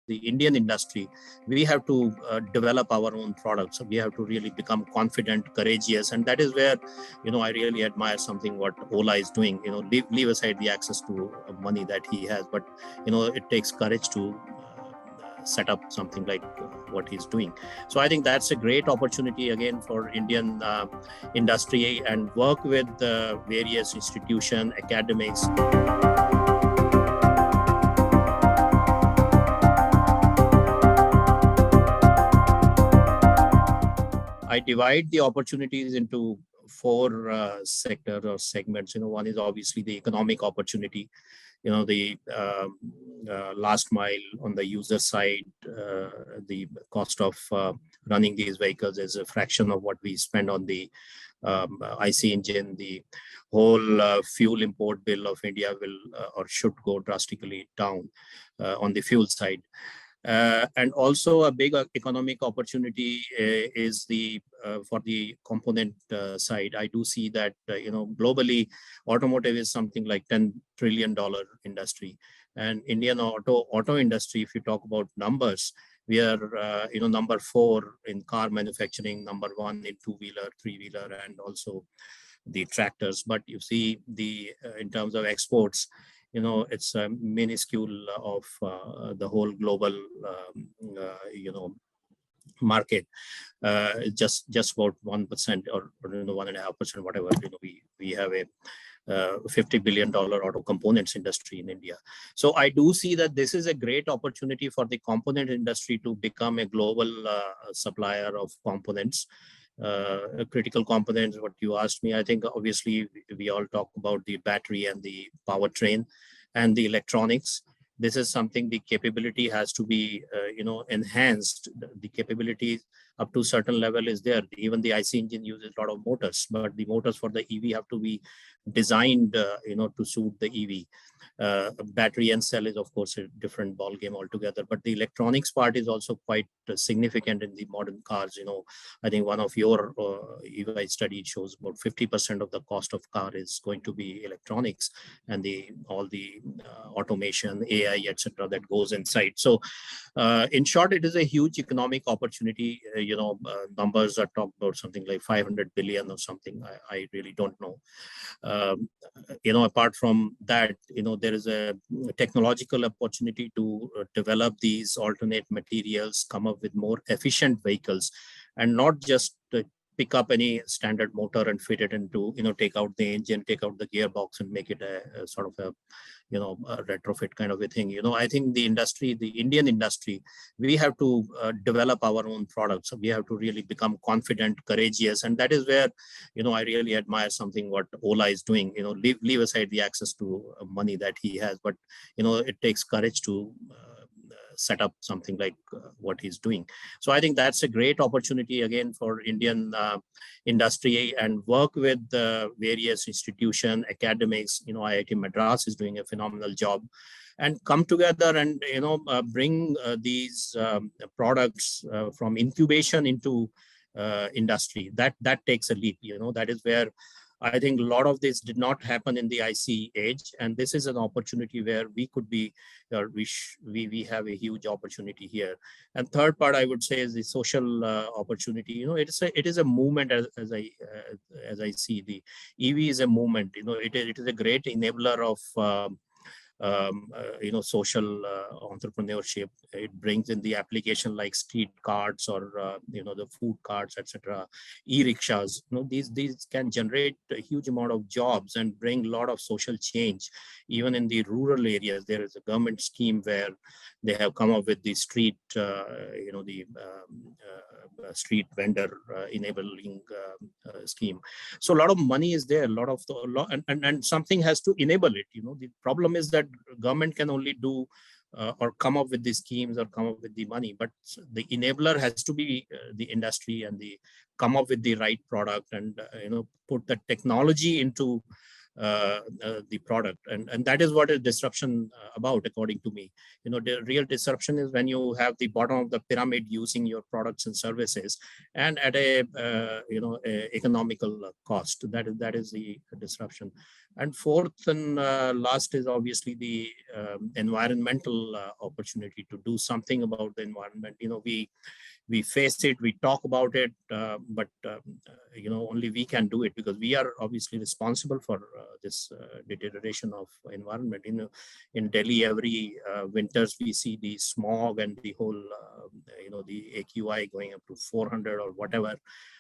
the Indian industry, we have to develop our own products. So we have to really become confident, courageous, and that is where, I really admire something what Ola is doing. Leave aside the access to money that he has, but it takes courage to set up something like what he's doing. So I think that's a great opportunity again for Indian industry, and work with various institutions, academics. I divide the opportunities into four sector or segments. One is obviously the economic opportunity. The last mile on the user side, the cost of running these vehicles is a fraction of what we spend on the IC engine. The whole fuel import bill of India will or should go drastically down on the fuel side. And also a big economic opportunity is the for the component side. I do see that globally, automotive is something like $10 trillion industry, and Indian auto industry, if you talk about numbers, we are number 4 in car manufacturing, number 1 in two-wheeler, three-wheeler, and also the tractors. But you see the in terms of exports, it's a minuscule of the whole global, market. Just about 1% or 1.5%, whatever. We have a $50 billion auto components industry in India. So I do see that this is a great opportunity for the component industry to become a global supplier of components. Critical components, what you asked me, I think obviously we all talk about the battery and the powertrain and the electronics. This is something the capability has to be, enhanced. The capability up to a certain level is there. Even the IC engine uses a lot of motors, but the motors for the EV have to be designed, to suit the EV. Battery and cell is, of course, a different ball game altogether. But the electronics part is also quite significant in the modern cars. I think one of your EVI study shows about 50% of the cost of car is going to be electronics, and all the automation, AI, etc., that goes inside. So, in short, it is a huge economic opportunity. Numbers are talked about something like 500 billion or something. I really don't know. Apart from that, there is a technological opportunity to develop these alternate materials, come up with more efficient vehicles, and not just pick up any standard motor and fit it into, take out the engine, take out the gearbox, and make it a sort of a retrofit kind of a thing. I think the Indian industry, we have to develop our own products. So we have to really become confident, courageous, and that is where, I really admire something what Ola is doing. Leave aside the access to money that he has, but it takes courage to set up something like what he's doing. So I think that's a great opportunity again for Indian industry, and work with various institutions, academics. IIT Madras is doing a phenomenal job, and come together and bring these products from incubation into industry. That takes a leap. That is where I think a lot of this did not happen in the IC age, and this is an opportunity where we could be, we have a huge opportunity here. And third part, I would say, is the social opportunity. It is a movement as I see the EV is a movement. It is a great enabler of social entrepreneurship. It brings in the application like street carts or the food carts, etc., e-rickshaws. These can generate a huge amount of jobs and bring a lot of social change. Even in the rural areas, there is a government scheme where they have come up with the street street vendor enabling scheme. So a lot of money is there, and something has to enable it. The problem is that government can only do or come up with the schemes or come up with the money, but the enabler has to be the industry, and come up with the right product, and put the technology into the product, and that is what is disruption about, according to me. The real disruption is when you have the bottom of the pyramid using your products and services, and at a economical cost. That is the disruption. And fourth and last is obviously the environmental opportunity to do something about the environment. We face it, we talk about it, but only we can do it, because we are obviously responsible for this deterioration of environment. In Delhi, every winters we see the smog and the whole, the AQI going up to 400 or whatever.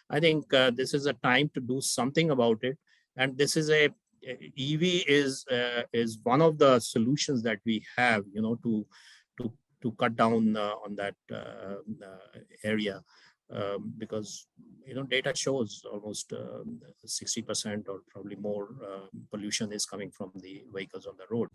I think this is a time to do something about it, and this is a EV is one of the solutions that we have, to to cut down on that area, because data shows almost 60% or probably more pollution is coming from the vehicles on the road.